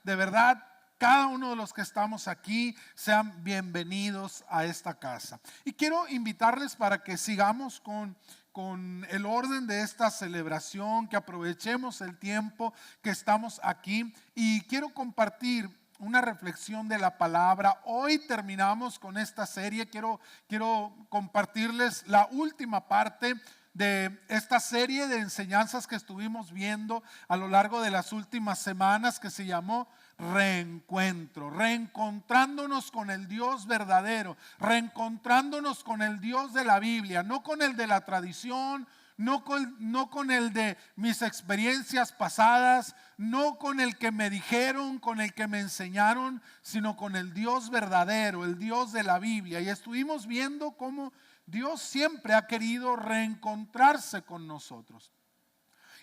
de verdad, cada uno de los que estamos aquí sean bienvenidos a esta casa. Y quiero invitarles para que sigamos con el orden de esta celebración, que aprovechemos el tiempo que estamos aquí. Y quiero compartir una reflexión de la palabra. Hoy terminamos con esta serie. Quiero compartirles la última parte de esta serie de enseñanzas que estuvimos viendo a lo largo de las últimas semanas, que se llamó Reencuentro, reencontrándonos con el Dios verdadero, reencontrándonos con el Dios de la Biblia, no con el de la tradición, no con el de mis experiencias pasadas, no con el que me dijeron, con el que me enseñaron, sino con el Dios verdadero, el Dios de la Biblia. Y estuvimos viendo cómo Dios siempre ha querido reencontrarse con nosotros.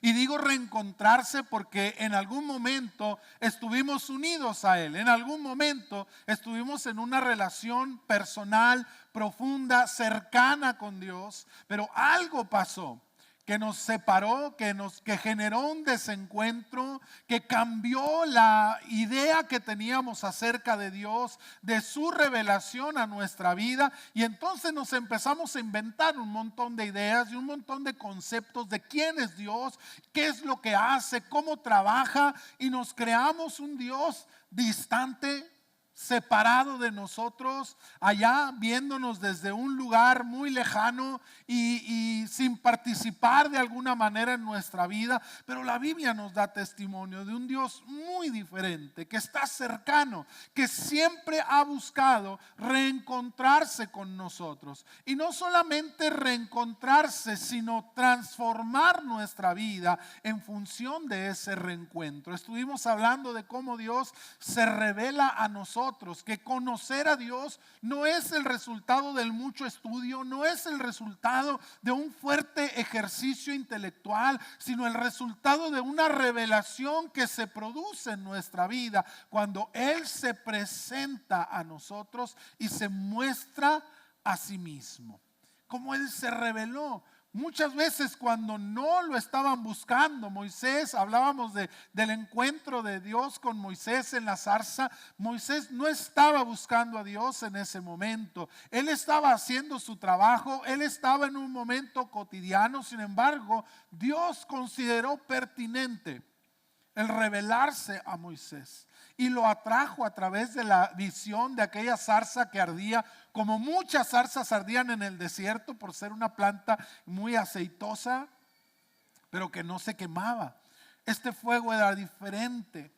Y digo reencontrarse porque en algún momento estuvimos unidos a Él. En algún momento estuvimos en una relación personal, profunda, cercana con Dios. Pero algo pasó que nos separó, que generó un desencuentro, que cambió la idea que teníamos acerca de Dios, de su revelación a nuestra vida. Y entonces nos empezamos a inventar un montón de ideas y un montón de conceptos de quién es Dios, qué es lo que hace, cómo trabaja, y nos creamos un Dios distante, separado de nosotros, allá viéndonos desde un lugar muy lejano y sin participar de alguna manera en nuestra vida. Pero la Biblia nos da testimonio de un Dios muy diferente, que está cercano, que siempre ha buscado reencontrarse con nosotros. Y no solamente reencontrarse, sino transformar nuestra vida en función de ese reencuentro. Estuvimos hablando de cómo Dios se revela a nosotros, que conocer a Dios no es el resultado del mucho estudio, no es el resultado de un fuerte ejercicio intelectual, sino el resultado de una revelación que se produce en nuestra vida cuando Él se presenta a nosotros y se muestra a sí mismo. Como Él se reveló. Muchas veces cuando no lo estaban buscando, Moisés, hablábamos del encuentro de Dios con Moisés en la zarza. Moisés no estaba buscando a Dios en ese momento. Él estaba haciendo su trabajo, él estaba en un momento cotidiano. Sin embargo, Dios consideró pertinente el revelarse a Moisés y lo atrajo a través de la visión de aquella zarza que ardía, como muchas zarzas ardían en el desierto por ser una planta muy aceitosa, pero que no se quemaba. Este fuego era diferente.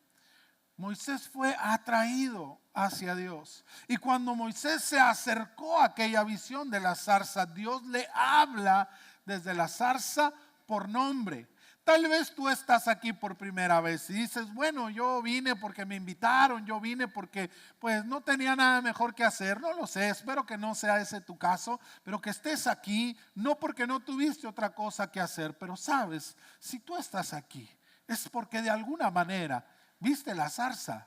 Moisés fue atraído hacia Dios, y cuando Moisés se acercó a aquella visión de la zarza, Dios le habla desde la zarza por nombre. Tal vez tú estás aquí por primera vez y dices, bueno, yo vine porque me invitaron, yo vine porque pues no tenía nada mejor que hacer. No lo sé, espero que no sea ese tu caso, pero que estés aquí no porque no tuviste otra cosa que hacer. Pero sabes, si tú estás aquí es porque de alguna manera viste la zarza.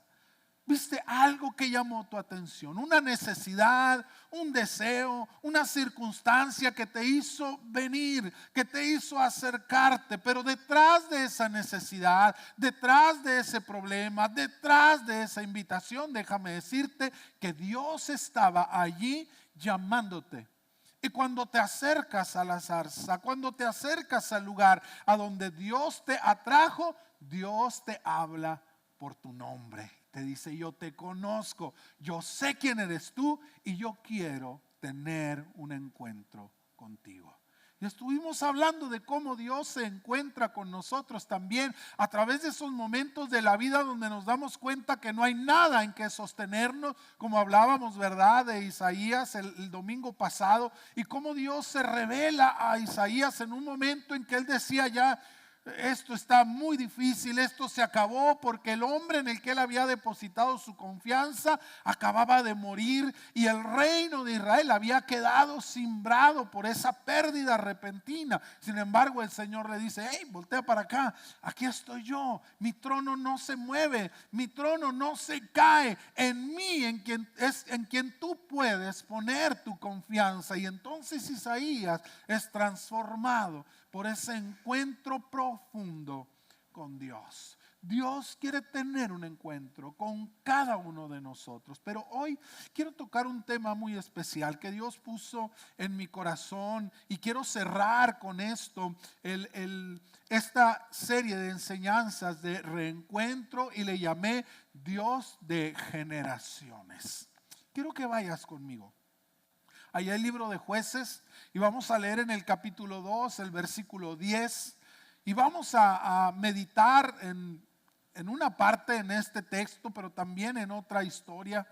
¿Viste algo que llamó tu atención? Una necesidad, un deseo, una circunstancia que te hizo venir, que te hizo acercarte. Pero detrás de esa necesidad, detrás de ese problema, detrás de esa invitación, déjame decirte que Dios estaba allí llamándote. Y cuando te acercas a la zarza, cuando te acercas al lugar a donde Dios te atrajo, Dios te habla por tu nombre. Te dice, yo te conozco, yo sé quién eres tú y yo quiero tener un encuentro contigo. Y estuvimos hablando de cómo Dios se encuentra con nosotros también a través de esos momentos de la vida donde nos damos cuenta que no hay nada en que sostenernos, como hablábamos, ¿verdad?, de Isaías el domingo pasado, y cómo Dios se revela a Isaías en un momento en que él decía ya, esto está muy difícil, esto se acabó porque el hombre en el que él había depositado su confianza acababa de morir y el reino de Israel había quedado cimbrado por esa pérdida repentina. Sin embargo, el Señor le dice, hey, voltea para acá, aquí estoy yo, mi trono no se mueve, mi trono no se cae, en mí, en quien tú puedes poner tu confianza. Y entonces Isaías es transformado por ese encuentro profundo con Dios. Dios quiere tener un encuentro con cada uno de nosotros, pero hoy quiero tocar un tema muy especial que Dios puso en mi corazón y quiero cerrar con esto esta serie de enseñanzas de reencuentro y le llamé Dios de generaciones. Quiero que vayas conmigo. Allá el libro de Jueces y vamos a leer en el capítulo 2, el versículo 10 y vamos a meditar en una parte en este texto, pero también en otra historia.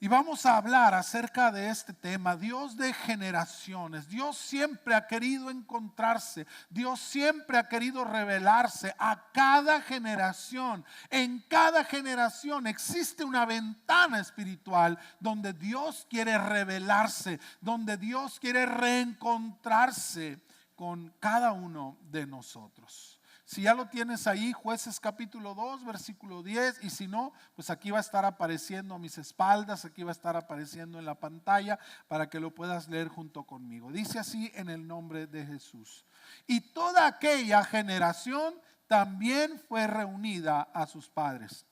Y vamos a hablar acerca de este tema, Dios de generaciones. Dios siempre ha querido encontrarse, Dios siempre ha querido revelarse a cada generación. En cada generación existe una ventana espiritual donde Dios quiere revelarse, donde Dios quiere reencontrarse con cada uno de nosotros. Si ya lo tienes ahí, Jueces capítulo 2, versículo 10, y si no, pues aquí va a estar apareciendo a mis espaldas, aquí va a estar apareciendo en la pantalla para que lo puedas leer junto conmigo. Dice así en el nombre de Jesús. Y toda aquella generación también fue reunida a sus padres.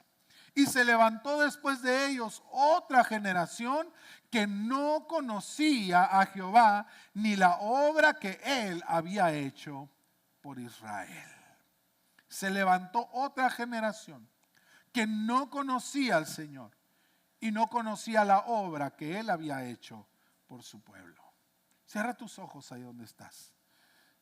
Y se levantó después de ellos otra generación que no conocía a Jehová ni la obra que él había hecho por Israel. Se levantó otra generación que no conocía al Señor y no conocía la obra que Él había hecho por su pueblo. Cierra tus ojos ahí donde estás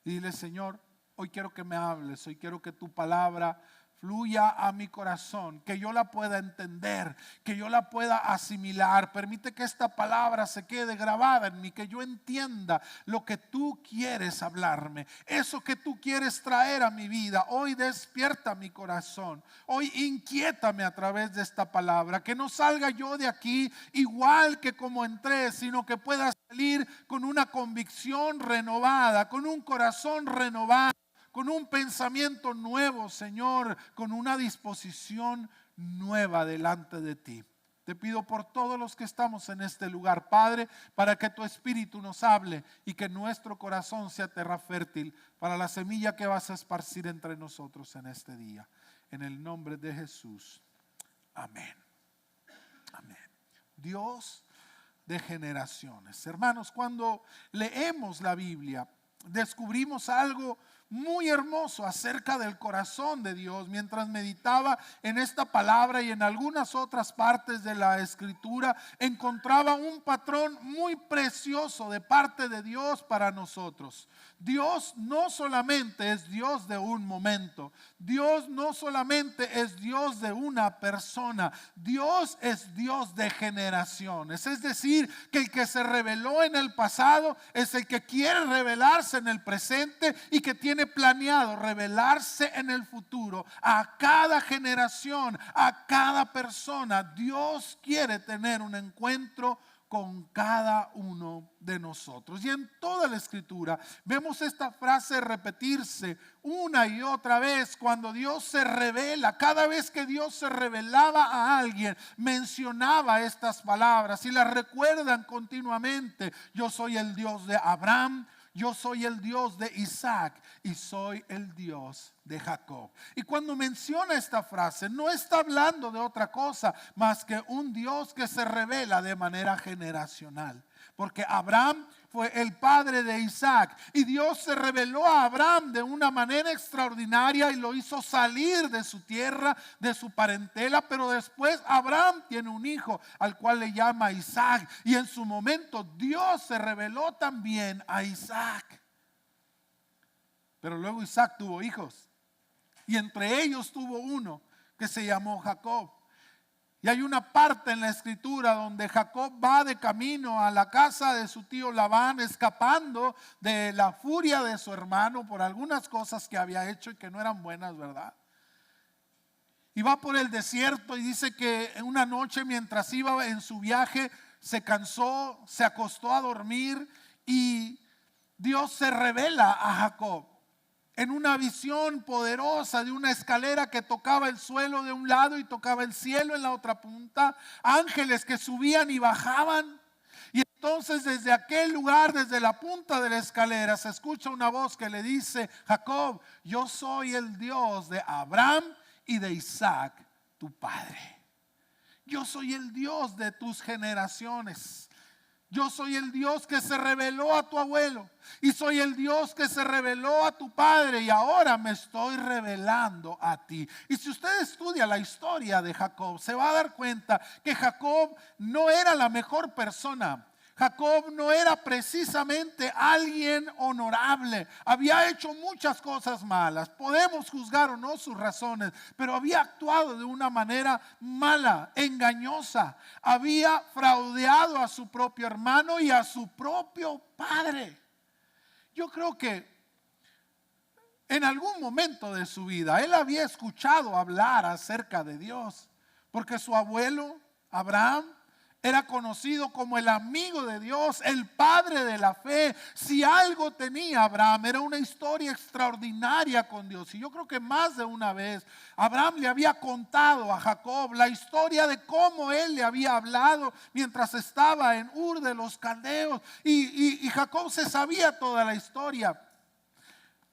y dile: Señor, hoy quiero que me hables, hoy quiero que tu palabra fluya a mi corazón, que yo la pueda entender, que yo la pueda asimilar. Permite que esta palabra se quede grabada en mí, que yo entienda lo que tú quieres hablarme, eso que tú quieres traer a mi vida. Hoy despierta mi corazón, hoy inquiétame a través de esta palabra, que no salga yo de aquí igual que como entré, sino que pueda salir con una convicción renovada, con un corazón renovado, con un pensamiento nuevo, Señor, con una disposición nueva delante de ti. Te pido por todos los que estamos en este lugar, Padre, para que tu Espíritu nos hable y que nuestro corazón sea tierra fértil para la semilla que vas a esparcir entre nosotros en este día. En el nombre de Jesús. Amén. Amén. Dios de generaciones. Hermanos, cuando leemos la Biblia, descubrimos algo muy hermoso acerca del corazón de Dios. Mientras meditaba en esta palabra y en algunas otras partes de la Escritura, encontraba un patrón muy precioso de parte de Dios para nosotros. Dios no solamente es Dios de un momento, Dios no solamente es Dios de una persona, Dios es Dios de generaciones. Es decir, que el que se reveló en el pasado es el que quiere revelarse en el presente y que tiene planeado revelarse en el futuro a cada generación, a cada persona. Dios quiere tener un encuentro con cada uno de nosotros. Y en toda la Escritura vemos esta frase repetirse una y otra vez cuando Dios se revela. Cada vez que Dios se revelaba a alguien, mencionaba estas palabras y las recuerdan continuamente. Yo soy el Dios de Abraham, yo soy el Dios de Isaac y soy el Dios de Jacob. Y cuando menciona esta frase, no está hablando de otra cosa más que un Dios que se revela de manera generacional. Porque Abraham fue el padre de Isaac y Dios se reveló a Abraham de una manera extraordinaria y lo hizo salir de su tierra, de su parentela. Pero después Abraham tiene un hijo al cual le llama Isaac, y en su momento Dios se reveló también a Isaac. Pero luego Isaac tuvo hijos y entre ellos tuvo uno que se llamó Jacob. Y hay una parte en la Escritura donde Jacob va de camino a la casa de su tío Labán, escapando de la furia de su hermano por algunas cosas que había hecho y que no eran buenas, ¿verdad? Y va por el desierto y dice que en una noche mientras iba en su viaje se cansó, se acostó a dormir y Dios se revela a Jacob en una visión poderosa de una escalera que tocaba el suelo de un lado y tocaba el cielo en la otra punta, ángeles que subían y bajaban. Y entonces desde aquel lugar, desde la punta de la escalera, se escucha una voz que le dice: Jacob, yo soy el Dios de Abraham y de Isaac tu padre. Yo soy el Dios de tus generaciones. Yo soy el Dios que se reveló a tu abuelo y soy el Dios que se reveló a tu padre y ahora me estoy revelando a ti. Y si usted estudia la historia de Jacob, se va a dar cuenta que Jacob no era la mejor persona. Jacob no era precisamente alguien honorable. Había hecho muchas cosas malas. Podemos juzgar o no sus razones, pero había actuado de una manera mala, engañosa. Había fraudeado a su propio hermano y a su propio padre. Yo creo que en algún momento de su vida él había escuchado hablar acerca de Dios, porque su abuelo Abraham era conocido como el amigo de Dios, el padre de la fe. Si algo tenía Abraham, era una historia extraordinaria con Dios. Y yo creo que más de una vez Abraham le había contado a Jacob la historia de cómo él le había hablado mientras estaba en Ur de los Caldeos. Y Jacob se sabía toda la historia,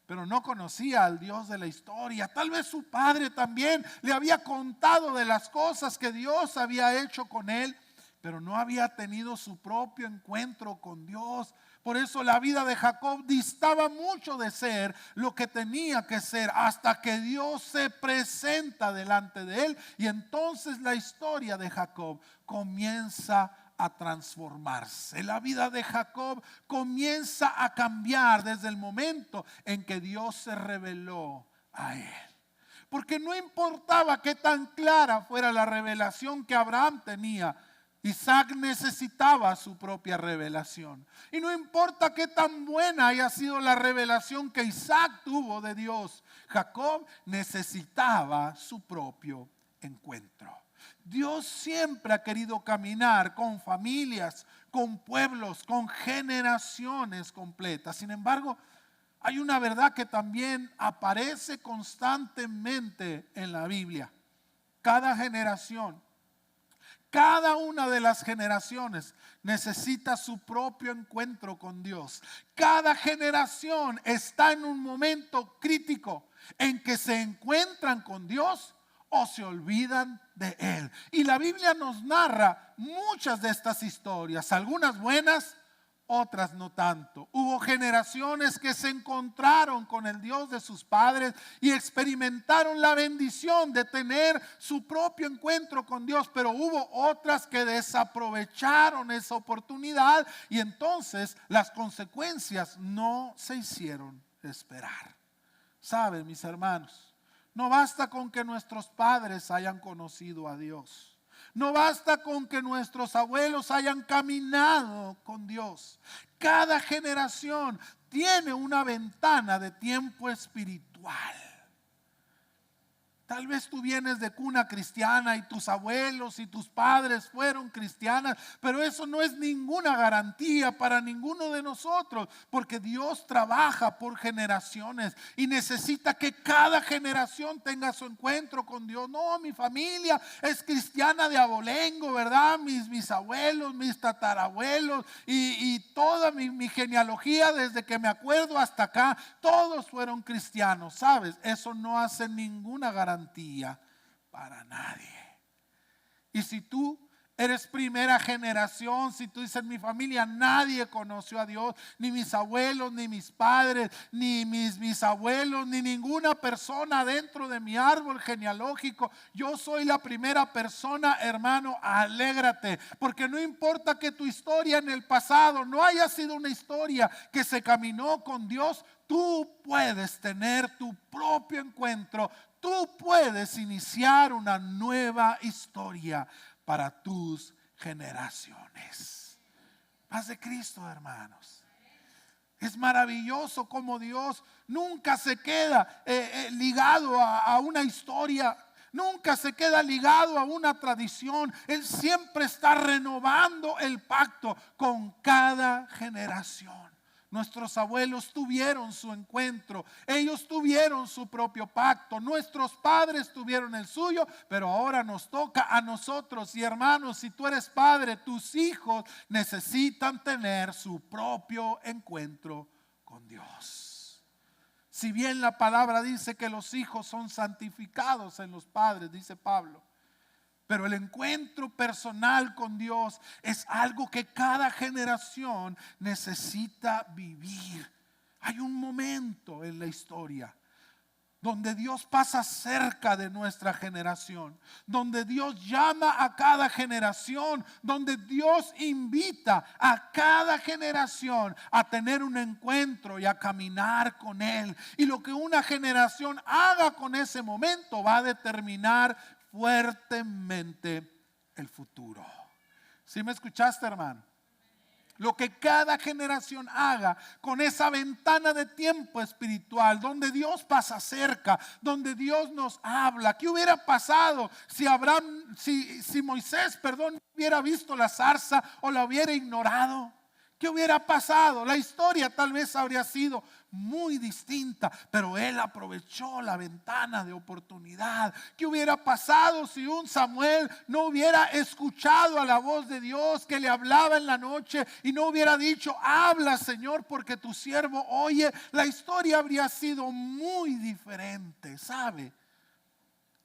pero no conocía al Dios de la historia. Tal vez su padre también le había contado de las cosas que Dios había hecho con él, pero no había tenido su propio encuentro con Dios. Por eso la vida de Jacob distaba mucho de ser lo que tenía que ser, hasta que Dios se presenta delante de él. Y entonces la historia de Jacob comienza a transformarse. La vida de Jacob comienza a cambiar desde el momento en que Dios se reveló a él. Porque no importaba qué tan clara fuera la revelación que Abraham tenía, Isaac necesitaba su propia revelación. Y no importa qué tan buena haya sido la revelación que Isaac tuvo de Dios, Jacob necesitaba su propio encuentro. Dios siempre ha querido caminar con familias, con pueblos, con generaciones completas. Sin embargo, hay una verdad que también aparece constantemente en la Biblia. Cada generación, cada una de las generaciones necesita su propio encuentro con Dios. Cada generación está en un momento crítico en que se encuentran con Dios o se olvidan de Él. Y la Biblia nos narra muchas de estas historias, algunas buenas, otras no tanto. Hubo generaciones que se encontraron con el Dios de sus padres y experimentaron la bendición de tener su propio encuentro con Dios, pero hubo otras que desaprovecharon esa oportunidad y entonces las consecuencias no se hicieron esperar. ¿Saben, mis hermanos? No basta con que nuestros padres hayan conocido a Dios. No basta con que nuestros abuelos hayan caminado con Dios. Cada generación tiene una ventana de tiempo espiritual. Tal vez tú vienes de cuna cristiana y tus abuelos y tus padres fueron cristianas, pero eso no es ninguna garantía para ninguno de nosotros, porque Dios trabaja por generaciones y necesita que cada generación tenga su encuentro con Dios. No, mi familia es cristiana de abolengo, ¿verdad? Mis bisabuelos, mis tatarabuelos y toda mi genealogía desde que me acuerdo hasta acá, todos fueron cristianos. ¿Sabes? Eso no hace ninguna garantía para nadie. Y si tú eres primera generación, si tú dices mi familia nadie conoció a Dios, ni mis abuelos, ni mis padres, ni mis bisabuelos, ni ninguna persona dentro de mi árbol genealógico, yo soy la primera persona, hermano, alégrate, porque no importa que tu historia en el pasado no haya sido una historia que se caminó con Dios, tú puedes tener tu propio encuentro. Tú puedes iniciar una nueva historia para tus generaciones. Paz de Cristo, hermanos. Es maravilloso como Dios nunca se queda ligado a una historia. Nunca se queda ligado a una tradición. Él siempre está renovando el pacto con cada generación. Nuestros abuelos tuvieron su encuentro, ellos tuvieron su propio pacto, nuestros padres tuvieron el suyo, pero ahora nos toca a nosotros. Y hermanos, si tú eres padre, tus hijos necesitan tener su propio encuentro con Dios. Si bien la palabra dice que los hijos son santificados en los padres, dice Pablo, pero el encuentro personal con Dios es algo que cada generación necesita vivir. Hay un momento en la historia donde Dios pasa cerca de nuestra generación, donde Dios llama a cada generación, donde Dios invita a cada generación a tener un encuentro y a caminar con Él. Y lo que una generación haga con ese momento va a determinar fuertemente el futuro. ¿Sí me escuchaste, hermano? Lo que cada generación haga con esa ventana de tiempo espiritual, donde Dios pasa cerca, donde Dios nos habla. ¿Qué hubiera pasado si Moisés, hubiera visto la zarza o la hubiera ignorado? ¿Qué hubiera pasado? La historia tal vez habría sido muy distinta, pero él aprovechó la ventana de oportunidad. ¿Qué hubiera pasado si un Samuel no hubiera escuchado a la voz de Dios que le hablaba en la noche y no hubiera dicho: habla, Señor, porque tu siervo oye? La historia habría sido muy diferente, ¿sabe?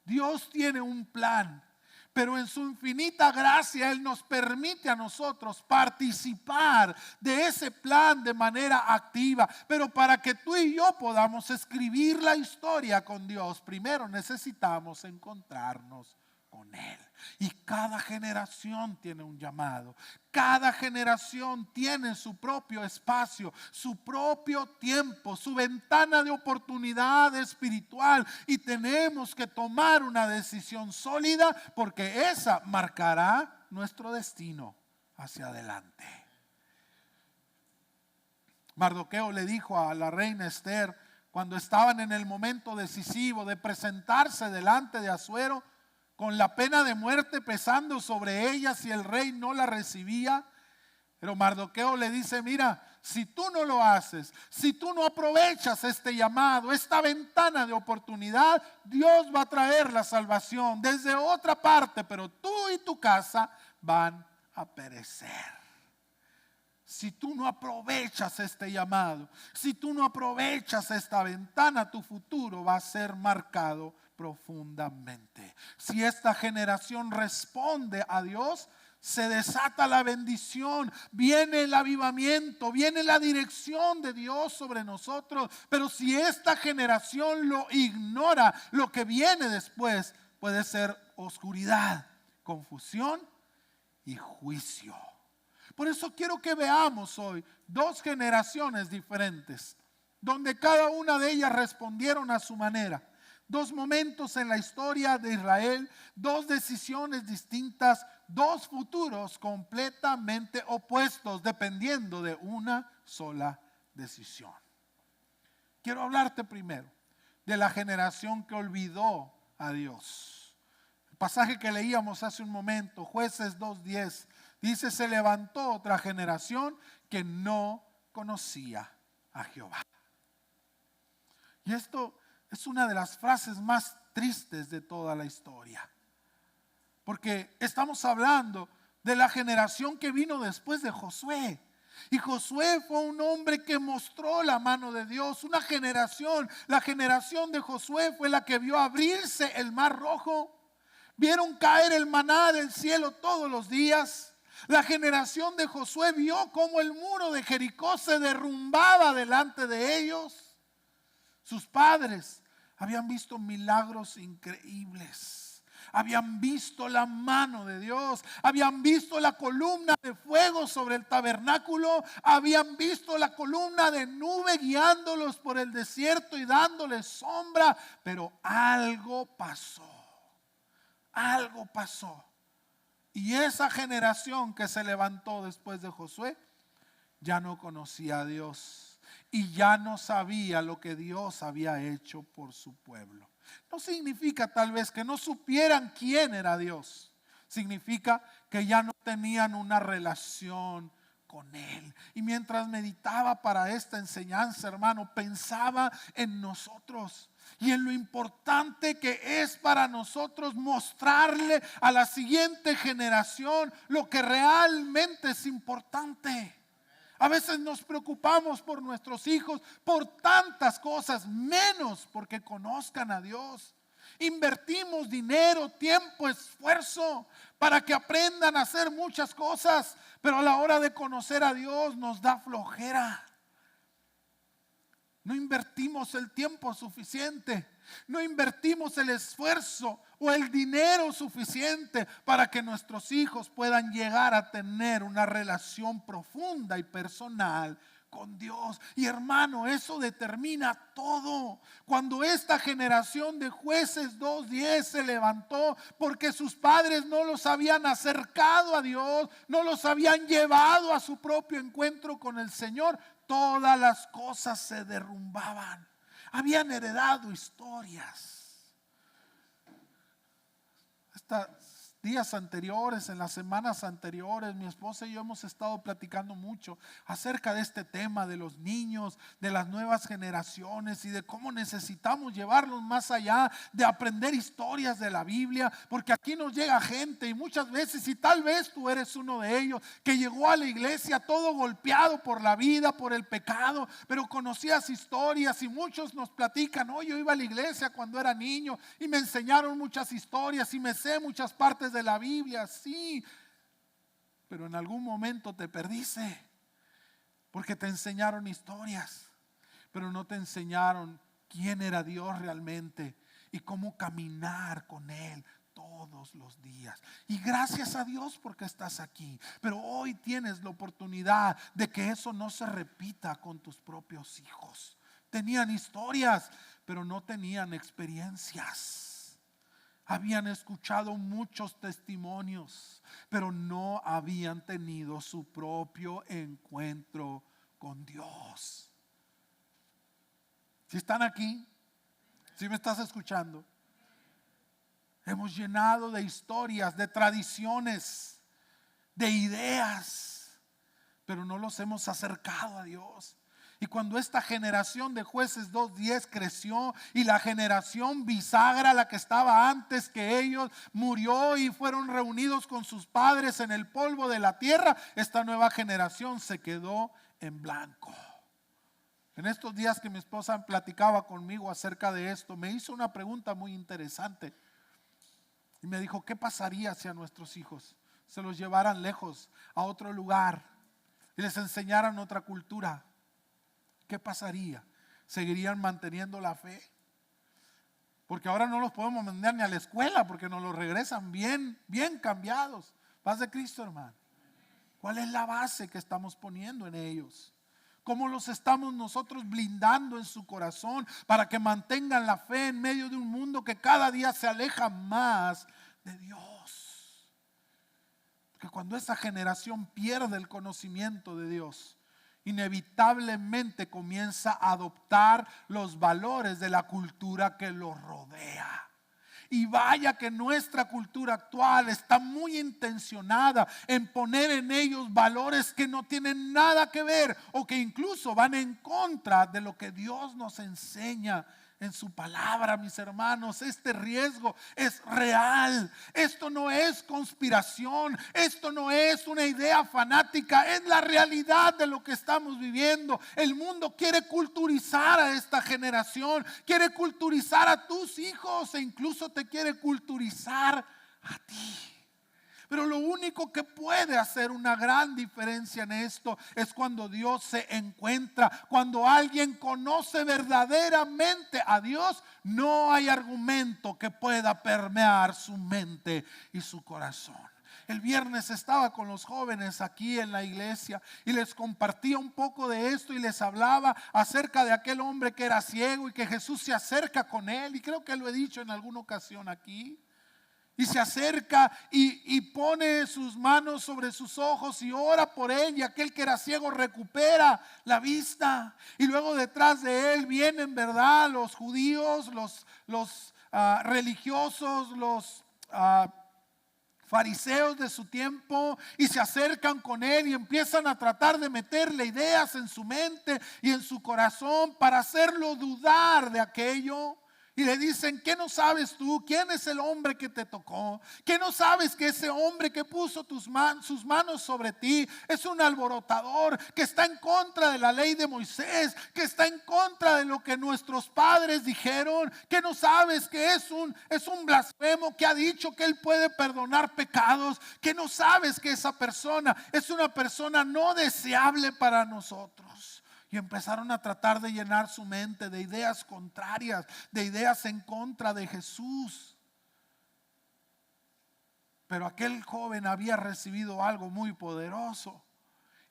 Dios tiene un plan, pero en su infinita gracia Él nos permite a nosotros participar de ese plan de manera activa. Pero para que tú y yo podamos escribir la historia con Dios, primero necesitamos encontrarnos con Él. Y cada generación tiene un llamado. Cada generación tiene su propio espacio, su propio tiempo, su ventana de oportunidad espiritual. Y tenemos que tomar una decisión sólida, porque esa marcará nuestro destino hacia adelante. Mardoqueo le dijo a la reina Esther, cuando estaban en el momento decisivo de presentarse delante de Asuero, con la pena de muerte pesando sobre ella si el rey no la recibía. Pero Mardoqueo le dice: mira, si tú no lo haces, si tú no aprovechas este llamado, esta ventana de oportunidad, Dios va a traer la salvación desde otra parte, pero tú y tu casa van a perecer. Si tú no aprovechas este llamado, si tú no aprovechas esta ventana, tu futuro va a ser marcado profundamente. Si esta generación responde a Dios, se desata la bendición, viene el avivamiento, viene la dirección de Dios sobre nosotros. Pero si esta generación lo ignora, lo que viene después puede ser oscuridad, confusión y juicio. Por eso quiero que veamos hoy dos generaciones diferentes, donde cada una de ellas respondieron a su manera. Dos momentos en la historia de Israel, dos decisiones distintas, dos futuros completamente opuestos, dependiendo de una sola decisión. Quiero hablarte primero de la generación que olvidó a Dios. El pasaje que leíamos hace un momento, Jueces 2:10, dice: se levantó otra generación que no conocía a Jehová. Y esto es una de las frases más tristes de toda la historia, porque estamos hablando de la generación que vino después de Josué. Y Josué fue un hombre que mostró la mano de Dios. Una generación, la generación de Josué fue la que vio abrirse el mar rojo. Vieron caer el maná del cielo todos los días. La generación de Josué vio cómo el muro de Jericó se derrumbaba delante de ellos. Sus padres habían visto milagros increíbles. Habían visto la mano de Dios. Habían visto la columna de fuego sobre el tabernáculo. Habían visto la columna de nube guiándolos por el desierto y dándoles sombra. Pero algo pasó. Algo pasó. Y esa generación que se levantó después de Josué ya no conocía a Dios. Y ya no sabía lo que Dios había hecho por su pueblo. No significa tal vez que no supieran quién era Dios. Significa que ya no tenían una relación con Él. Y mientras meditaba para esta enseñanza, hermano, pensaba en nosotros y en lo importante que es para nosotros mostrarle a la siguiente generación lo que realmente es importante. A veces nos preocupamos por nuestros hijos, por tantas cosas, menos porque conozcan a Dios. Invertimos dinero, tiempo, esfuerzo para que aprendan a hacer muchas cosas, pero a la hora de conocer a Dios nos da flojera. No invertimos el tiempo suficiente, no invertimos el esfuerzo o el dinero suficiente para que nuestros hijos puedan llegar a tener una relación profunda y personal con Dios. Y hermano, eso determina todo. Cuando esta generación de jueces 2:10 se levantó porque sus padres no los habían acercado a Dios, no los habían llevado a su propio encuentro con el Señor, todas las cosas se derrumbaban. Habían heredado historias. Estos días anteriores, en las semanas anteriores, mi esposa y yo hemos estado platicando mucho acerca de este tema de los niños, de las nuevas generaciones y de cómo necesitamos llevarlos más allá, de aprender historias de la Biblia, porque aquí nos llega gente y muchas veces, y tal vez tú eres uno de ellos, que llegó a la iglesia todo golpeado por la vida, por el pecado, pero conocías historias y muchos nos platican: yo iba a la iglesia cuando era niño y me enseñaron muchas historias y me sé muchas partes de la Biblia, sí, pero en algún momento te perdiste porque te enseñaron historias, pero no te enseñaron quién era Dios realmente y cómo caminar con Él todos los días. Y gracias a Dios porque estás aquí, pero hoy tienes la oportunidad de que eso no se repita con tus propios hijos. Tenían historias, pero no tenían experiencias. Habían escuchado muchos testimonios, pero no habían tenido su propio encuentro con Dios. ¿Si están aquí? ¿Si me estás escuchando? Hemos llenado de historias, de tradiciones, de ideas, pero no los hemos acercado a Dios. Y cuando esta generación de jueces 2:10 creció y la generación bisagra, la que estaba antes que ellos, murió y fueron reunidos con sus padres en el polvo de la tierra, esta nueva generación se quedó en blanco. En estos días que mi esposa platicaba conmigo acerca de esto, me hizo una pregunta muy interesante. Y me dijo: ¿qué pasaría si a nuestros hijos se los llevaran lejos, a otro lugar, y les enseñaran otra cultura? ¿Qué pasaría? ¿Seguirían manteniendo la fe? Porque ahora no los podemos mandar ni a la escuela porque nos los regresan bien cambiados. Paz de Cristo, hermano. ¿Cuál es la base que estamos poniendo en ellos? ¿Cómo los estamos nosotros blindando en su corazón para que mantengan la fe en medio de un mundo que cada día se aleja más de Dios? Porque cuando esa generación pierde el conocimiento de Dios, inevitablemente comienza a adoptar los valores de la cultura que los rodea. Y vaya que nuestra cultura actual está muy intencionada en poner en ellos valores que no tienen nada que ver o que incluso van en contra de lo que Dios nos enseña en su palabra. Mis hermanos, este riesgo es real. Esto no es conspiración, esto no es una idea fanática, es la realidad de lo que estamos viviendo. El mundo quiere culturizar a esta generación, quiere culturizar a tus hijos e incluso te quiere culturizar a ti. Pero lo único que puede hacer una gran diferencia en esto es cuando Dios se encuentra. Cuando alguien conoce verdaderamente a Dios, no hay argumento que pueda permear su mente y su corazón. El viernes estaba con los jóvenes aquí en la iglesia y les compartía un poco de esto y les hablaba acerca de aquel hombre que era ciego y que Jesús se acerca con él. Y creo que lo he dicho en alguna ocasión aquí. Y se acerca y pone sus manos sobre sus ojos y ora por él, y aquel que era ciego recupera la vista. Y luego detrás de él vienen, ¿verdad?, los judíos, los religiosos, los fariseos de su tiempo, y se acercan con él y empiezan a tratar de meterle ideas en su mente y en su corazón para hacerlo dudar de aquello. Y le dicen: ¿qué no sabes tú? ¿Quién es el hombre que te tocó? ¿Qué no sabes que ese hombre que puso sus manos sobre ti es un alborotador, que está en contra de la ley de Moisés, que está en contra de lo que nuestros padres dijeron? ¿Qué no sabes que es un blasfemo, que ha dicho que él puede perdonar pecados? ¿Qué no sabes que esa persona es una persona no deseable para nosotros? Y empezaron a tratar de llenar su mente de ideas contrarias, de ideas en contra de Jesús. Pero aquel joven había recibido algo muy poderoso.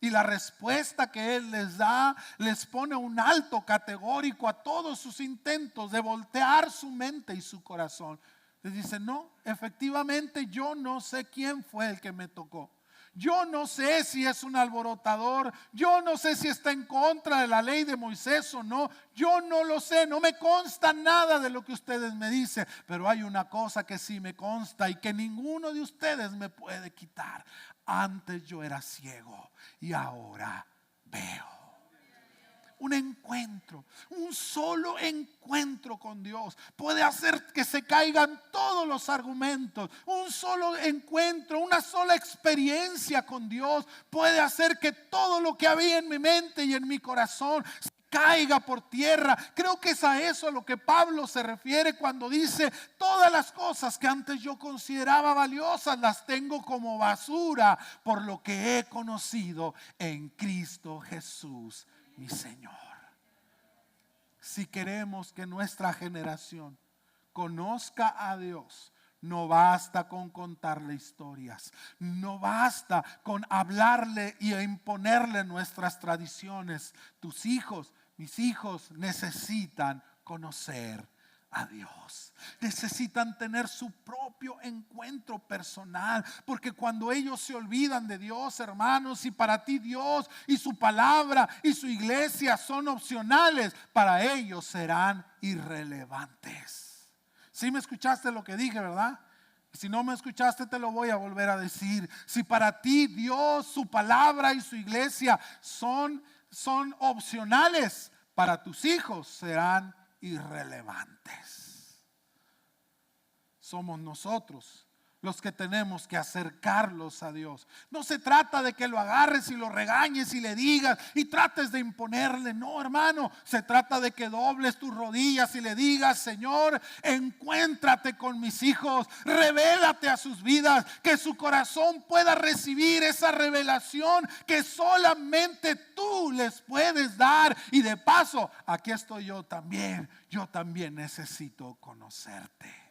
Y la respuesta que él les da les pone un alto categórico a todos sus intentos de voltear su mente y su corazón. Les dice: no, efectivamente yo no sé quién fue el que me tocó. Yo no sé si es un alborotador. Yo no sé si está en contra de la ley de Moisés o no. Yo no lo sé, no me consta nada de lo que ustedes me dicen. Pero hay una cosa que sí me consta y que ninguno de ustedes me puede quitar. Antes yo era ciego y ahora veo. Un encuentro, un solo encuentro con Dios puede hacer que se caigan todos los argumentos. Un solo encuentro, una sola experiencia con Dios puede hacer que todo lo que había en mi mente y en mi corazón se caiga por tierra. Creo que es a eso a lo que Pablo se refiere cuando dice: todas las cosas que antes yo consideraba valiosas las tengo como basura por lo que he conocido en Cristo Jesús, mi Señor. Si queremos que nuestra generación conozca a Dios, no basta con contarle historias, no basta con hablarle y imponerle nuestras tradiciones. Tus hijos, mis hijos, necesitan conocer a Dios. Necesitan tener su propio encuentro personal, porque cuando ellos se olvidan de Dios, hermanos, y para ti Dios y su palabra y su iglesia son opcionales, para ellos serán irrelevantes. ¿Sí me escuchaste lo que dije, verdad? Si no me escuchaste, te lo voy a volver a decir. Si para ti Dios, su palabra y su iglesia son opcionales, para tus hijos serán irrelevantes. Somos nosotros los que tenemos que acercarlos a Dios. No se trata de que lo agarres y lo regañes y le digas y trates de imponerle. No, hermano, se trata de que dobles tus rodillas y le digas: Señor, encuéntrate con mis hijos, revélate a sus vidas, que su corazón pueda recibir esa revelación que solamente tú les puedes dar. Y de paso, aquí estoy yo también necesito conocerte.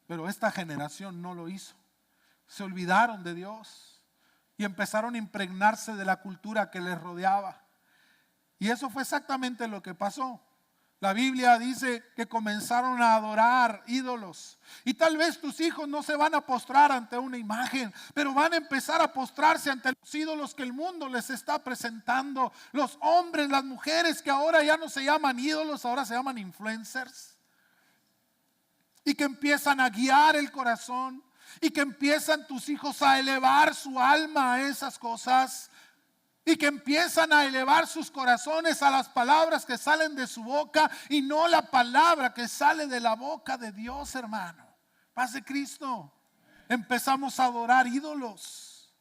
Pero esta generación no lo hizo. Se olvidaron de Dios y empezaron a impregnarse de la cultura que les rodeaba. Y eso fue exactamente lo que pasó. La Biblia dice que comenzaron a adorar ídolos. Y tal vez tus hijos no se van a postrar ante una imagen, pero van a empezar a postrarse ante los ídolos que el mundo les está presentando. Los hombres, las mujeres que ahora ya no se llaman ídolos, ahora se llaman influencers. Y que empiezan a guiar el corazón, y que empiezan tus hijos a elevar su alma a esas cosas, y que empiezan a elevar sus corazones a las palabras que salen de su boca y no la palabra que sale de la boca de Dios, hermano. Paz de Cristo. Empezamos a adorar ídolos.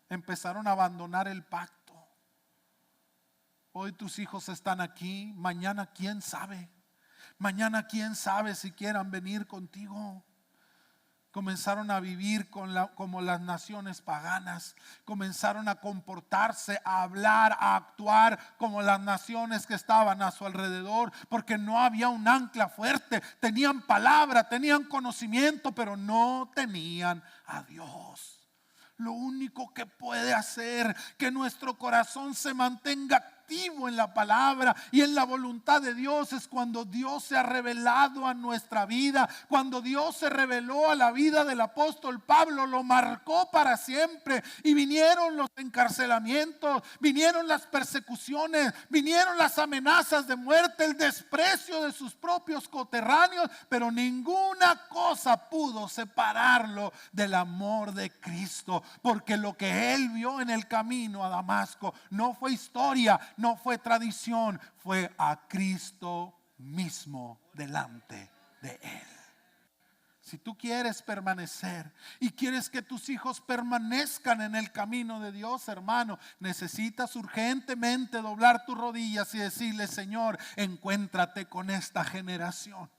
Empezaron a abandonar el pacto. Hoy tus hijos están aquí, mañana quién sabe. Mañana quién sabe si quieran venir contigo. Comenzaron a vivir como las naciones paganas. Comenzaron a comportarse, a hablar, a actuar como las naciones que estaban a su alrededor, porque no había un ancla fuerte. Tenían palabra, tenían conocimiento, pero no tenían a Dios. Lo único que puede hacer que nuestro corazón se mantenga activo en la palabra y en la voluntad de Dios es cuando Dios se ha revelado a nuestra vida. Cuando Dios se reveló a la vida del apóstol Pablo, lo marcó para siempre. Y vinieron los encarcelamientos, vinieron las persecuciones, vinieron las amenazas de muerte, el desprecio de sus propios coterráneos, pero ninguna cosa pudo separarlo del amor de Cristo, porque lo que él vio en el camino a Damasco no fue historia, no fue tradición, fue a Cristo mismo delante de Él. Si tú quieres permanecer y quieres que tus hijos permanezcan en el camino de Dios, hermano, necesitas urgentemente doblar tus rodillas y decirle: Señor, encuéntrate con esta generación.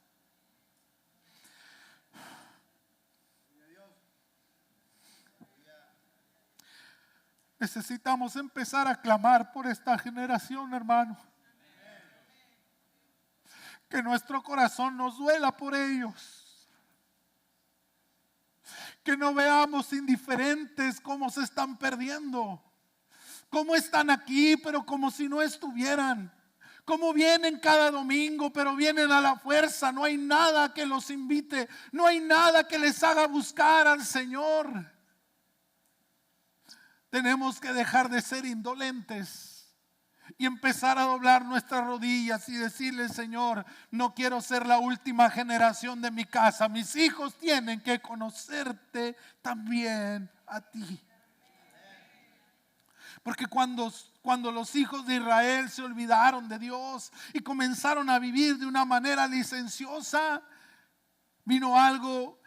Necesitamos empezar a clamar por esta generación, hermano. Que nuestro corazón nos duela por ellos. Que no veamos indiferentes cómo se están perdiendo, cómo están aquí pero como si no estuvieran, cómo vienen cada domingo pero vienen a la fuerza. No hay nada que los invite, no hay nada que les haga buscar al Señor. Tenemos que dejar de ser indolentes y empezar a doblar nuestras rodillas y decirle: Señor, no quiero ser la última generación de mi casa. Mis hijos tienen que conocerte también a ti. Porque cuando los hijos de Israel se olvidaron de Dios y comenzaron a vivir de una manera licenciosa, vino algo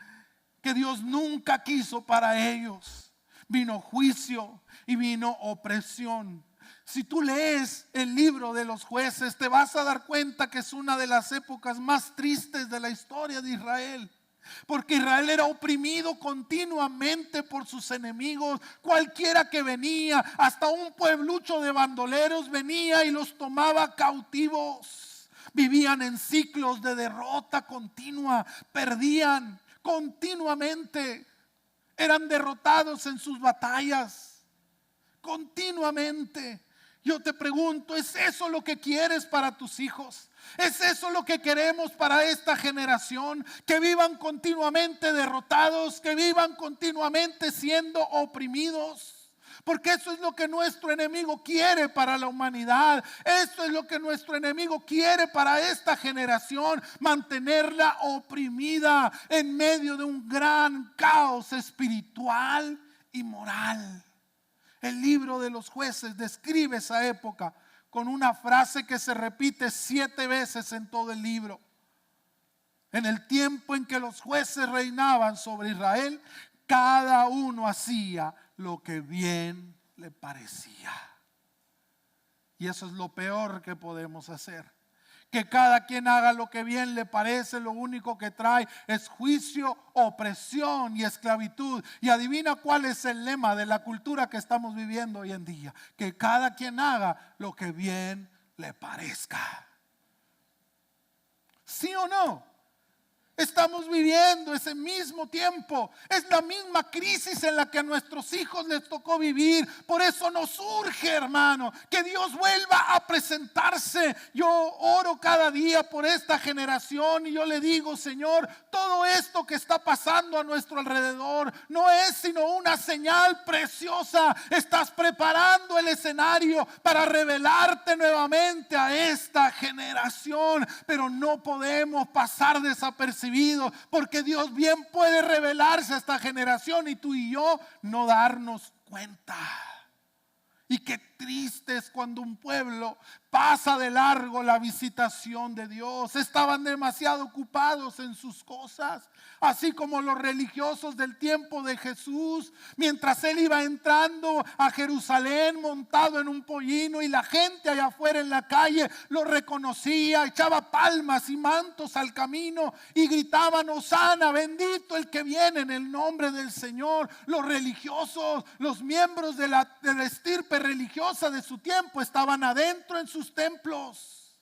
que Dios nunca quiso para ellos. Vino juicio y vino opresión. Si tú lees el libro de los Jueces, te vas a dar cuenta que es una de las épocas más tristes de la historia de Israel. Porque Israel era oprimido continuamente por sus enemigos. Cualquiera que venía, hasta un pueblucho de bandoleros venía y los tomaba cautivos. Vivían en ciclos de derrota continua, perdían continuamente, eran derrotados en sus batallas continuamente. Yo te pregunto, ¿es eso lo que quieres para tus hijos? ¿Es eso lo que queremos para esta generación? Que vivan continuamente derrotados, que vivan continuamente siendo oprimidos. Porque eso es lo que nuestro enemigo quiere para la humanidad. Esto es lo que nuestro enemigo quiere para esta generación: mantenerla oprimida en medio de un gran caos espiritual y moral. El libro de los Jueces describe esa época con una frase que se repite 7 veces en todo el libro. En el tiempo en que los jueces reinaban sobre Israel, cada uno hacía lo que bien le parecía. Y eso es lo peor que podemos hacer. Que cada quien haga lo que bien le parece, lo único que trae es juicio, opresión y esclavitud. Y adivina cuál es el lema de la cultura que estamos viviendo hoy en día: que cada quien haga lo que bien le parezca. ¿Sí o no? Estamos viviendo ese mismo tiempo. Es la misma crisis en la que a nuestros hijos les tocó vivir. Por eso nos urge, hermano, que Dios vuelva a presentarse. Yo oro cada día por esta generación y yo le digo: Señor, todo esto que está pasando a nuestro alrededor no es sino una señal preciosa. Estás preparando el escenario para revelarte nuevamente a esta generación. Pero no podemos pasar desapercibidos, porque Dios bien puede revelarse a esta generación y tú y yo no darnos cuenta. Y qué triste es cuando un pueblo pasa de largo la visitación de Dios. Estaban demasiado ocupados en sus cosas, así como los religiosos del tiempo de Jesús, mientras él iba entrando a Jerusalén montado en un pollino, y la gente allá afuera en la calle lo reconocía, echaba palmas y mantos al camino y gritaban: Hosana, bendito el que viene en el nombre del Señor. Los religiosos, los miembros de la estirpe religiosa de su tiempo, estaban adentro en sus templos,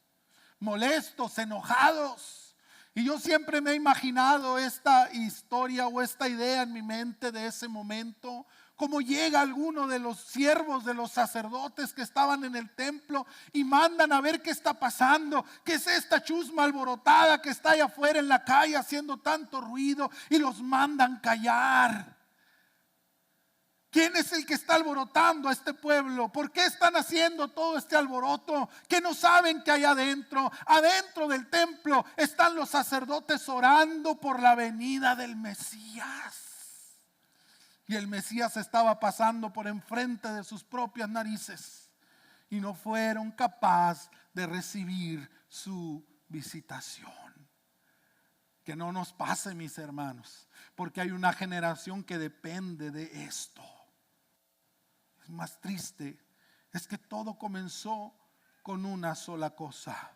molestos, enojados. Y yo siempre me he imaginado esta historia o esta idea en mi mente de ese momento: cómo llega alguno de los siervos de los sacerdotes que estaban en el templo y mandan a ver qué está pasando, qué es esta chusma alborotada que está allá afuera en la calle haciendo tanto ruido, y los mandan callar. ¿Quién es el que está alborotando a este pueblo? ¿Por qué están haciendo todo este alboroto? ¿Que no saben que allá adentro, adentro del templo, están los sacerdotes orando por la venida del Mesías? Y el Mesías estaba pasando por enfrente de sus propias narices. y no fueron capaces de recibir su visitación. Que no nos pase, mis hermanos, porque hay una generación que depende de esto. Es más triste, es que todo comenzó con una sola cosa: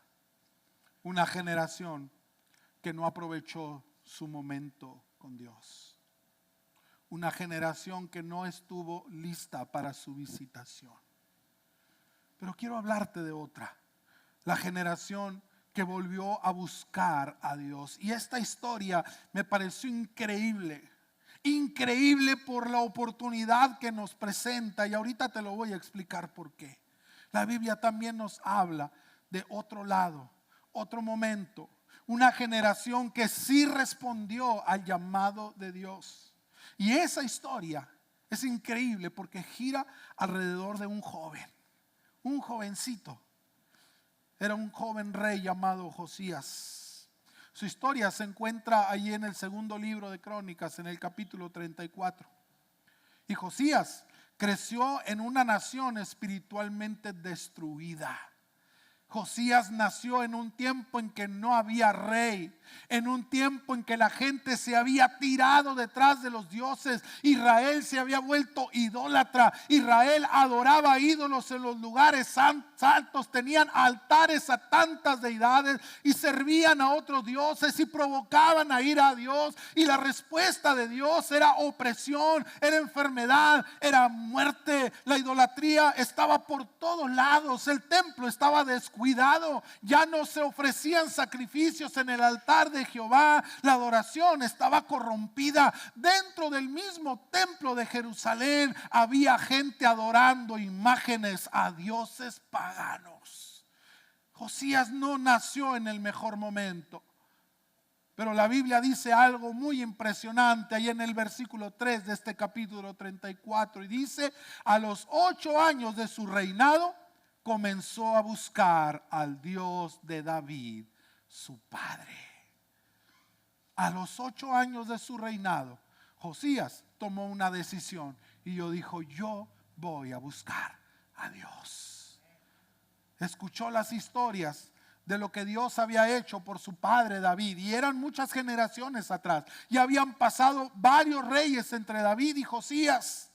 una generación que no aprovechó su momento con Dios. Una generación que no estuvo lista para su visitación. Pero quiero hablarte de otra. La generación que volvió a buscar a Dios. Y esta historia me pareció increíble. Increíble por la oportunidad que nos presenta. Y ahorita te lo voy a explicar por qué. La Biblia también nos habla de otro lado, otro momento. Una generación que sí respondió al llamado de Dios. Y esa historia es increíble porque gira alrededor de un joven, un jovencito. Era un joven rey llamado Josías. Su historia se encuentra ahí en el segundo libro de Crónicas, en el capítulo 34. Y Josías creció en una nación espiritualmente destruida. Josías nació en un tiempo en que no había rey, en un tiempo en que la gente se había tirado detrás de los dioses. Israel se había vuelto idólatra. Israel adoraba ídolos en los lugares santos, tenían altares a tantas deidades y servían a otros dioses y provocaban a ir a Dios. Y la respuesta de Dios era opresión, era enfermedad, era muerte. La idolatría estaba por todos lados. El templo estaba descuidado. Ya no se ofrecían sacrificios en el altar de Jehová. La adoración estaba corrompida. Dentro del mismo templo de Jerusalén había gente adorando imágenes a dioses paganos. Josías no nació en el mejor momento. Pero la Biblia dice algo muy impresionante ahí en el versículo 3 de este capítulo 34. Y dice: a los 8 años de su reinado comenzó a buscar al Dios de David, su padre. A los 8 años de su reinado, Josías tomó una decisión y dijo: yo voy a buscar a Dios. Escuchó las historias de lo que Dios había hecho por su padre David, y eran muchas generaciones atrás, y habían pasado varios reyes entre David y Josías.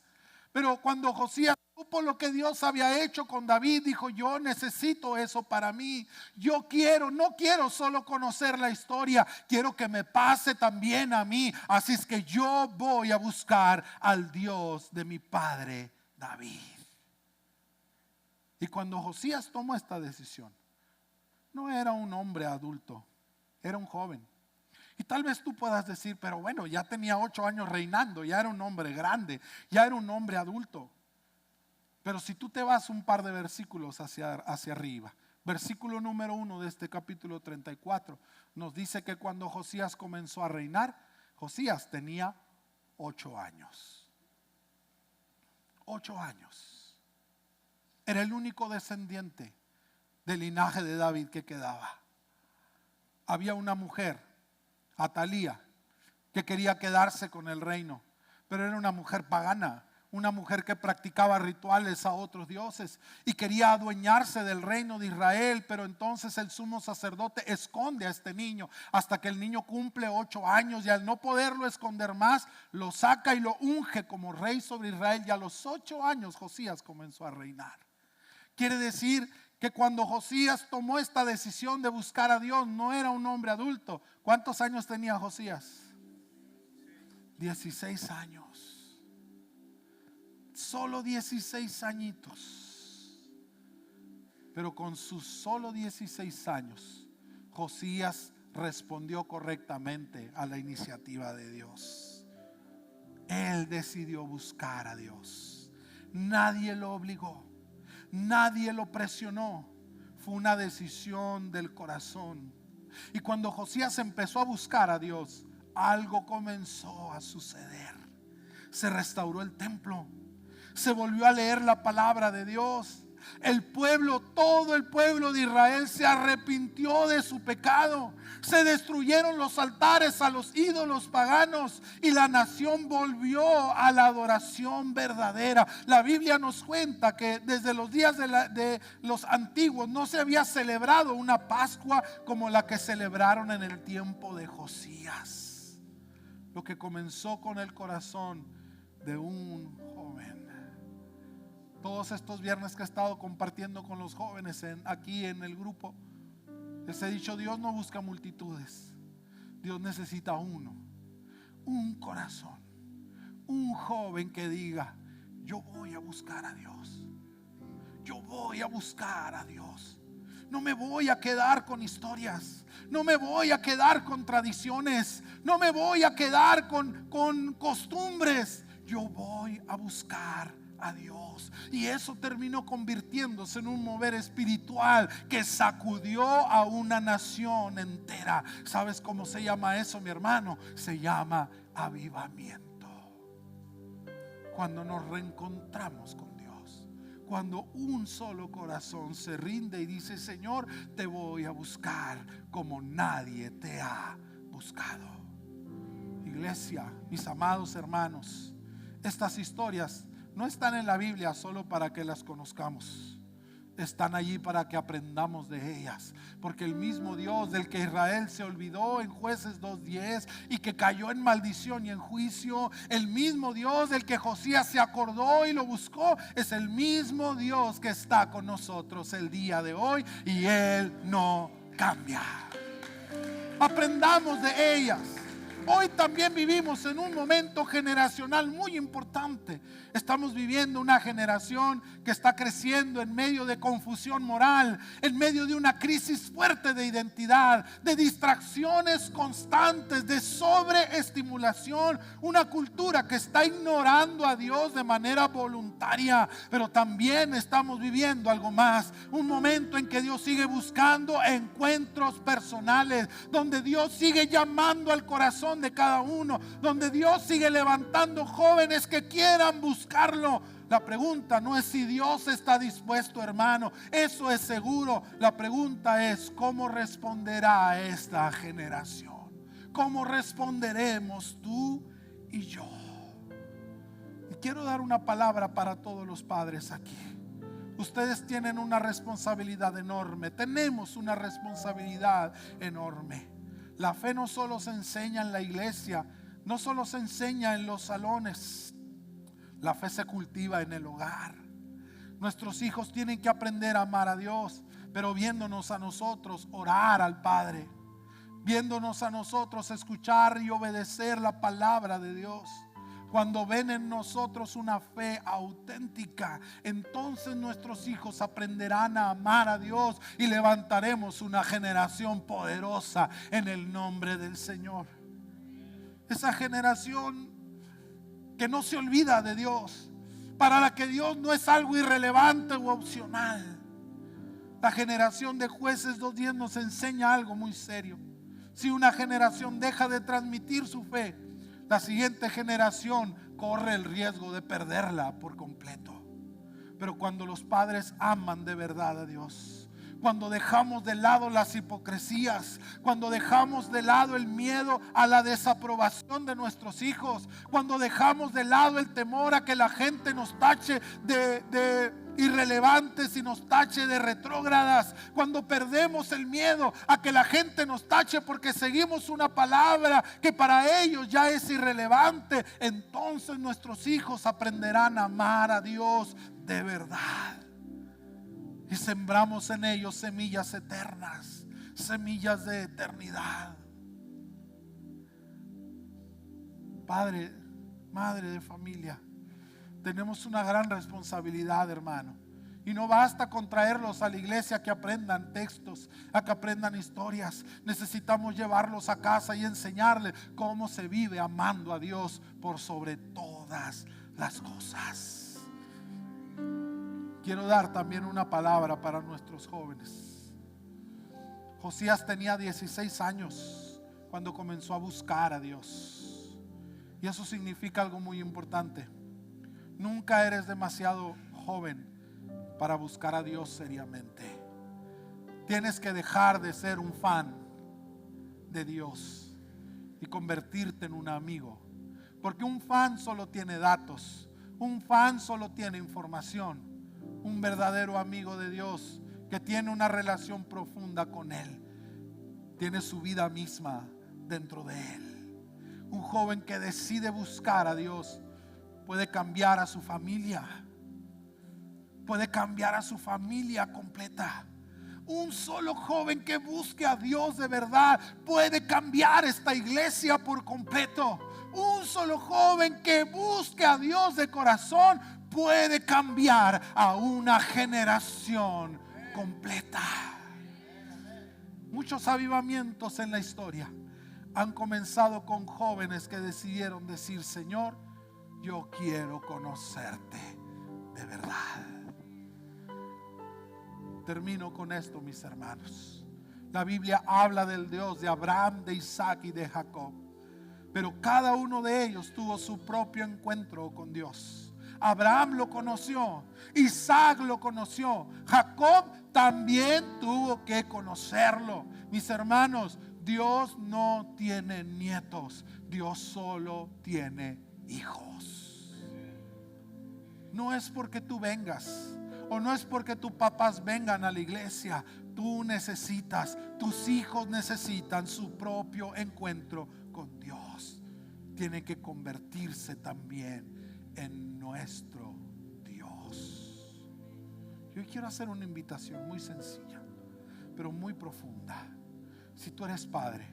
Pero cuando Josías supo lo que Dios había hecho con David, dijo: yo necesito eso para mí. No quiero solo conocer la historia, quiero que me pase también a mí. Así es que yo voy a buscar al Dios de mi padre David. Y cuando Josías tomó esta decisión, no era un hombre adulto, era un joven. Y tal vez tú puedas decir: pero bueno, ya tenía 8 años reinando, ya era un hombre grande, ya era un hombre adulto. Pero si tú te vas un par de versículos hacia arriba, versículo número 1 de este capítulo 34, nos dice que cuando Josías comenzó a reinar, Josías tenía 8 años. 8 años. Era el único descendiente del linaje de David que quedaba. Había una mujer, Atalía, que quería quedarse con el reino, pero era una mujer pagana, una mujer que practicaba rituales a otros dioses y quería adueñarse del reino de Israel. Pero entonces el sumo sacerdote esconde a este niño hasta que el niño cumple 8 años, y al no poderlo esconder más, lo saca y lo unge como rey sobre Israel. Y a los 8 años Josías comenzó a reinar. Quiere decir que cuando Josías tomó esta decisión de buscar a Dios, no era un hombre adulto. ¿Cuántos años tenía Josías? 16 años. Solo 16 añitos. Pero con sus solo 16 años, Josías respondió correctamente a la iniciativa de Dios. Él decidió buscar a Dios. Nadie lo obligó, nadie lo presionó. Fue una decisión del corazón. Y cuando Josías empezó a buscar a Dios, algo comenzó a suceder. Se restauró el templo. Se volvió a leer la palabra de Dios. Todo el pueblo de Israel se arrepintió de su pecado. Se destruyeron los altares a los ídolos paganos y la nación volvió a la adoración verdadera. La Biblia nos cuenta que desde los días de los antiguos no se había celebrado una Pascua como la que celebraron en el tiempo de Josías. Lo que comenzó con el corazón de un joven. Todos estos viernes que he estado compartiendo con los jóvenes aquí en el grupo, les he dicho: Dios no busca multitudes, Dios necesita un corazón, un joven que diga: yo voy a buscar a Dios, yo voy a buscar a Dios. No me voy a quedar con historias, no me voy a quedar con tradiciones, no me voy a quedar con costumbres. Yo voy a buscar a Dios. Y eso terminó convirtiéndose en un mover espiritual que sacudió a una nación entera. ¿Sabes cómo se llama eso, mi hermano? Se llama avivamiento. Cuando nos reencontramos con Dios, cuando un solo corazón se rinde y dice: Señor, te voy a buscar como nadie te ha buscado. Iglesia, mis amados hermanos, estas historias no están en la Biblia solo para que las conozcamos. Están allí para que aprendamos de ellas. Porque el mismo Dios del que Israel se olvidó en Jueces 2:10 y que cayó en maldición y en juicio, el mismo Dios del que Josías se acordó y lo buscó, es el mismo Dios que está con nosotros el día de hoy, y Él no cambia. Aprendamos de ellas. Hoy también vivimos en un momento generacional muy importante. Estamos viviendo una generación que está creciendo en medio de confusión moral, en medio de una crisis fuerte de identidad, de distracciones constantes, de sobreestimulación, una cultura que está ignorando a Dios de manera voluntaria. Pero también estamos viviendo algo más, un momento en que Dios sigue buscando encuentros personales, donde Dios sigue llamando al corazón de cada uno, donde Dios sigue levantando jóvenes que quieran buscarlo. La pregunta no es si Dios está dispuesto, hermano, eso es seguro. La pregunta es: ¿cómo responderá esta generación? ¿Cómo responderemos tú y yo? Y quiero dar una palabra para todos los padres aquí. Ustedes tienen una responsabilidad enorme, tenemos una responsabilidad enorme. La fe no solo se enseña en la iglesia, no solo se enseña en los salones. La fe se cultiva en el hogar. Nuestros hijos tienen que aprender a amar a Dios, pero viéndonos a nosotros orar al Padre, viéndonos a nosotros escuchar y obedecer la palabra de Dios. Cuando ven en nosotros una fe auténtica, entonces nuestros hijos aprenderán a amar a Dios y levantaremos una generación poderosa en el nombre del Señor. Esa generación que no se olvida de Dios, para la que Dios no es algo irrelevante u opcional. La generación de Jueces 2:10 nos enseña algo muy serio. Si una generación deja de transmitir su fe, la siguiente generación corre el riesgo de perderla por completo. Pero cuando los padres aman de verdad a Dios, cuando dejamos de lado las hipocresías, cuando dejamos de lado el miedo a la desaprobación de nuestros hijos, cuando dejamos de lado el temor a que la gente nos tache de irrelevantes y nos tache de retrógradas, cuando perdemos el miedo a que la gente nos tache porque seguimos una palabra que para ellos ya es irrelevante, entonces nuestros hijos aprenderán a amar a Dios de verdad. Y sembramos en ellos semillas eternas, semillas de eternidad. Padre, madre de familia, tenemos una gran responsabilidad, hermano. Y no basta con traerlos a la iglesia a que aprendan textos, a que aprendan historias. Necesitamos llevarlos a casa y enseñarles cómo se vive amando a Dios por sobre todas las cosas. Quiero dar también una palabra para nuestros jóvenes. Josías tenía 16 años cuando comenzó a buscar a Dios. Y eso significa algo muy importante. Nunca eres demasiado joven para buscar a Dios seriamente. Tienes que dejar de ser un fan de Dios y convertirte en un amigo. Porque un fan solo tiene datos, un fan solo tiene información. Un verdadero amigo de Dios que tiene una relación profunda con Él, tiene su vida misma dentro de Él. Un joven que decide buscar a Dios puede cambiar a su familia, puede cambiar a su familia completa. Un solo joven que busque a Dios de verdad puede cambiar esta iglesia por completo. Un solo joven que busque a Dios de corazón puede cambiar a una generación completa. Muchos avivamientos en la historia han comenzado con jóvenes que decidieron decir: Señor, yo quiero conocerte de verdad. Termino con esto, mis hermanos. La Biblia habla del Dios de Abraham, de Isaac y de Jacob, pero cada uno de ellos tuvo su propio encuentro con Dios. Abraham lo conoció, Isaac lo conoció, Jacob también tuvo que conocerlo. Mis hermanos, Dios no tiene nietos, Dios solo tiene hijos. No es porque tú vengas, o no es porque tus papás vengan a la iglesia. Tú necesitas, tus hijos necesitan su propio encuentro con Dios. Tienen que convertirse también en nuestro Dios. Yo quiero hacer una invitación muy sencilla, pero muy profunda. Si tú eres padre,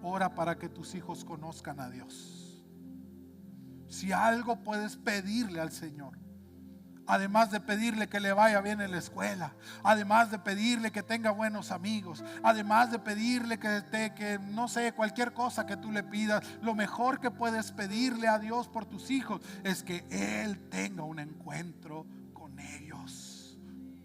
ora para que tus hijos conozcan a Dios. Si algo puedes pedirle al Señor, además de pedirle que le vaya bien en la escuela, además de pedirle que tenga buenos amigos, además de pedirle que no sé, cualquier cosa que tú le pidas, lo mejor que puedes pedirle a Dios por tus hijos es que Él tenga un encuentro con ellos.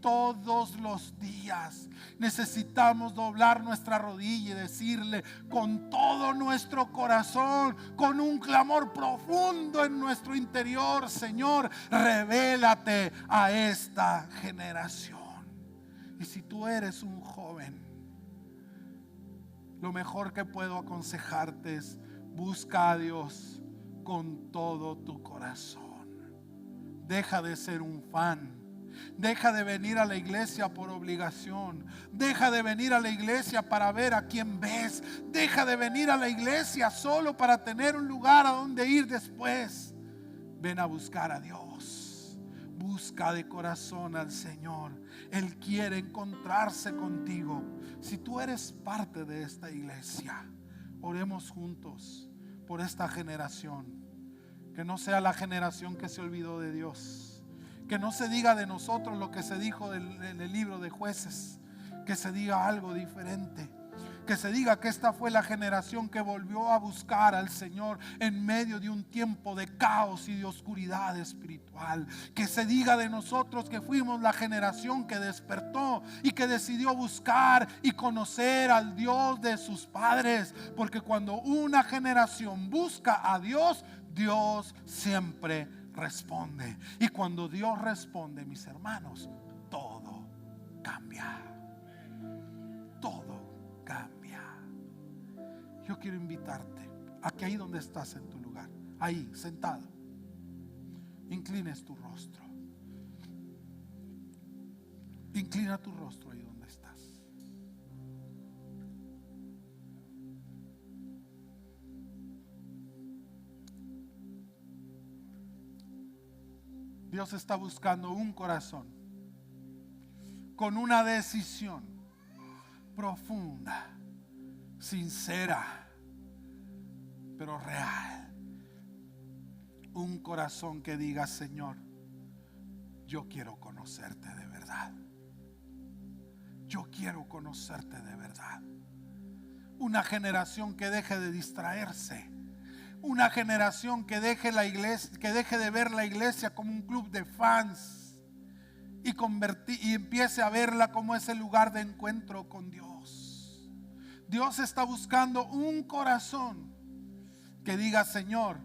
Todos los días necesitamos doblar nuestra rodilla y decirle con todo nuestro corazón, con un clamor profundo en nuestro interior: Señor, revélate a esta generación. Y si tú eres un joven, lo mejor que puedo aconsejarte es: busca a Dios con todo tu corazón. Deja de ser un fan. Deja de venir a la iglesia por obligación. Deja de venir a la iglesia para ver a quién ves. Deja de venir a la iglesia solo para tener un lugar a donde ir después. Ven a buscar a Dios. Busca de corazón al Señor. Él quiere encontrarse contigo. Si tú eres parte de esta iglesia, oremos juntos por esta generación. Que no sea la generación que se olvidó de Dios. Que no se diga de nosotros lo que se dijo en el libro de Jueces. Que se diga algo diferente. Que se diga que esta fue la generación que volvió a buscar al Señor en medio de un tiempo de caos y de oscuridad espiritual. Que se diga de nosotros que fuimos la generación que despertó y que decidió buscar y conocer al Dios de sus padres. Porque cuando una generación busca a Dios, Dios siempre responde. Y cuando Dios responde, mis hermanos, todo cambia. Todo cambia. Yo quiero invitarte a que ahí donde estás en tu lugar, ahí sentado, inclines tu rostro. Inclina tu rostro ahí donde estás. Dios está buscando un corazón con una decisión profunda, sincera, pero real. Un corazón que diga: Señor, yo quiero conocerte de verdad. Yo quiero conocerte de verdad. Una generación que deje de distraerse. Una generación que deje la iglesia, que deje de ver la iglesia como un club de fans y empiece a verla como ese lugar de encuentro con Dios. Dios está buscando un corazón que diga: Señor,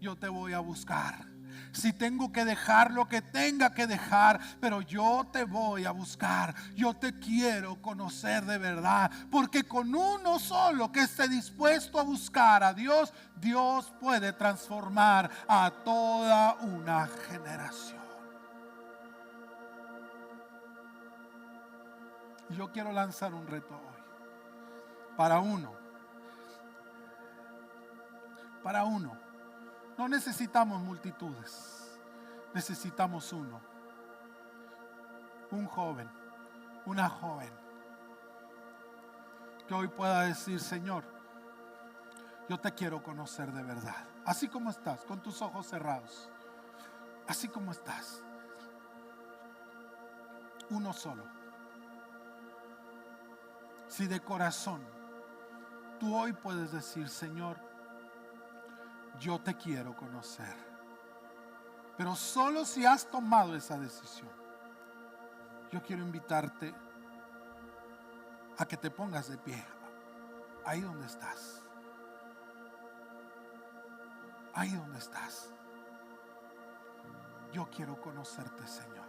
yo te voy a buscar. si tengo que dejar lo que tenga que dejar, pero yo te voy a buscar. Yo te quiero conocer de verdad, porque con uno solo que esté dispuesto a buscar a Dios, Dios puede transformar a toda una generación. Yo quiero lanzar un reto hoy. Para uno. No necesitamos multitudes. Necesitamos uno. Un joven, una joven, que hoy pueda decir: Señor, yo te quiero conocer de verdad. Así como estás, con tus ojos cerrados. Así como estás. Uno solo. Si de corazón tú hoy puedes decir: Señor, yo te quiero conocer. Pero solo si has tomado esa decisión, yo quiero invitarte a que te pongas de pie. Ahí donde estás. Ahí donde estás. Yo quiero conocerte, Señor.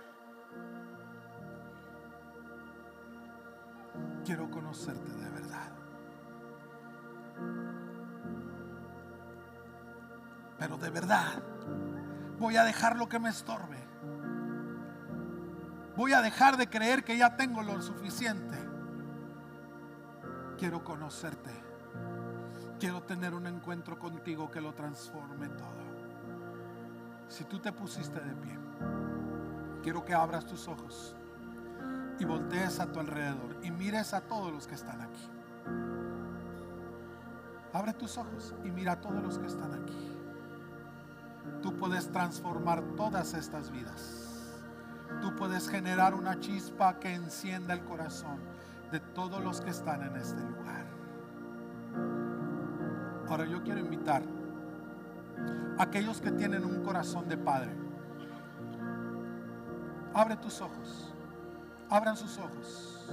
Quiero conocerte de verdad. Pero de verdad, voy a dejar lo que me estorbe. Voy a dejar de creer que ya tengo lo suficiente. Quiero conocerte. Quiero tener un encuentro contigo que lo transforme todo. Si tú te pusiste de pie, quiero que abras tus ojos y voltees a tu alrededor y mires a todos los que están aquí. Abre tus ojos y mira a todos los que están aquí. Tú puedes transformar todas estas vidas. Tú puedes generar una chispa que encienda el corazón de todos los que están en este lugar. Ahora yo quiero invitar a aquellos que tienen un corazón de padre. Abre tus ojos. Abran sus ojos.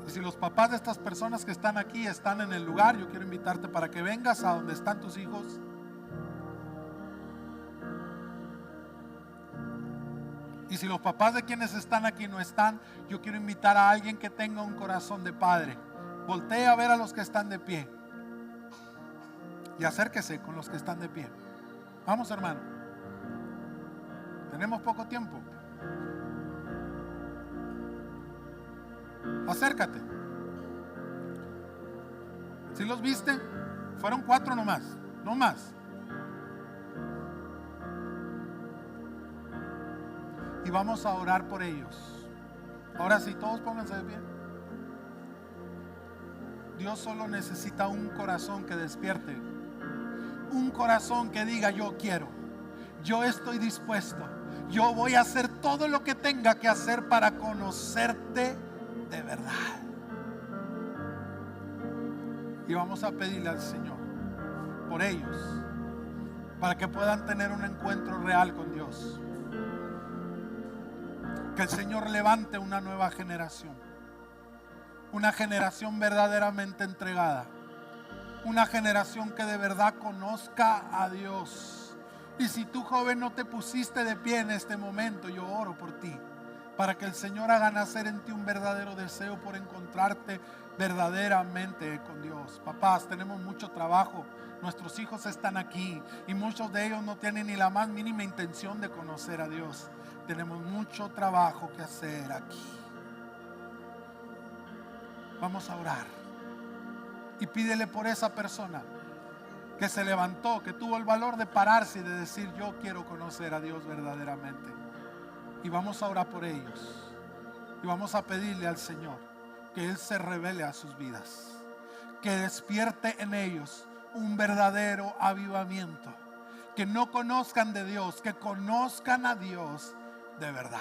Y si los papás de estas personas que están aquí están en el lugar, yo quiero invitarte para que vengas a donde están tus hijos. Y si los papás de quienes están aquí no están, yo quiero invitar a alguien que tenga un corazón de padre. Voltee a ver a los que están de pie y acérquese con los que están de pie. Vamos, hermano. Tenemos poco tiempo. Acércate. ¿Sí los viste? Fueron 4 nomás, no más. Y vamos a orar por ellos. Ahora sí, todos pónganse de pie. Dios solo necesita un corazón que despierte. Un corazón que diga: yo quiero, yo estoy dispuesto, yo voy a hacer todo lo que tenga que hacer para conocerte de verdad. Y vamos a pedirle al Señor por ellos, para que puedan tener un encuentro real con Dios. Que el Señor levante una nueva generación. Una generación verdaderamente entregada. Una generación que de verdad conozca a Dios. Y si tú, joven, no te pusiste de pie en este momento, yo oro por ti, para que el Señor haga nacer en ti un verdadero deseo por encontrarte verdaderamente con Dios. Papás, tenemos mucho trabajo. Nuestros hijos están aquí y muchos de ellos no tienen ni la más mínima intención de conocer a Dios. Tenemos mucho trabajo que hacer aquí. Vamos a orar y pídele por esa persona que se levantó, que tuvo el valor de pararse y de decir: yo quiero conocer a Dios verdaderamente. Y vamos a orar por ellos y vamos a pedirle al Señor que Él se revele a sus vidas, que despierte en ellos un verdadero avivamiento, que no conozcan de Dios, que conozcan a Dios de verdad.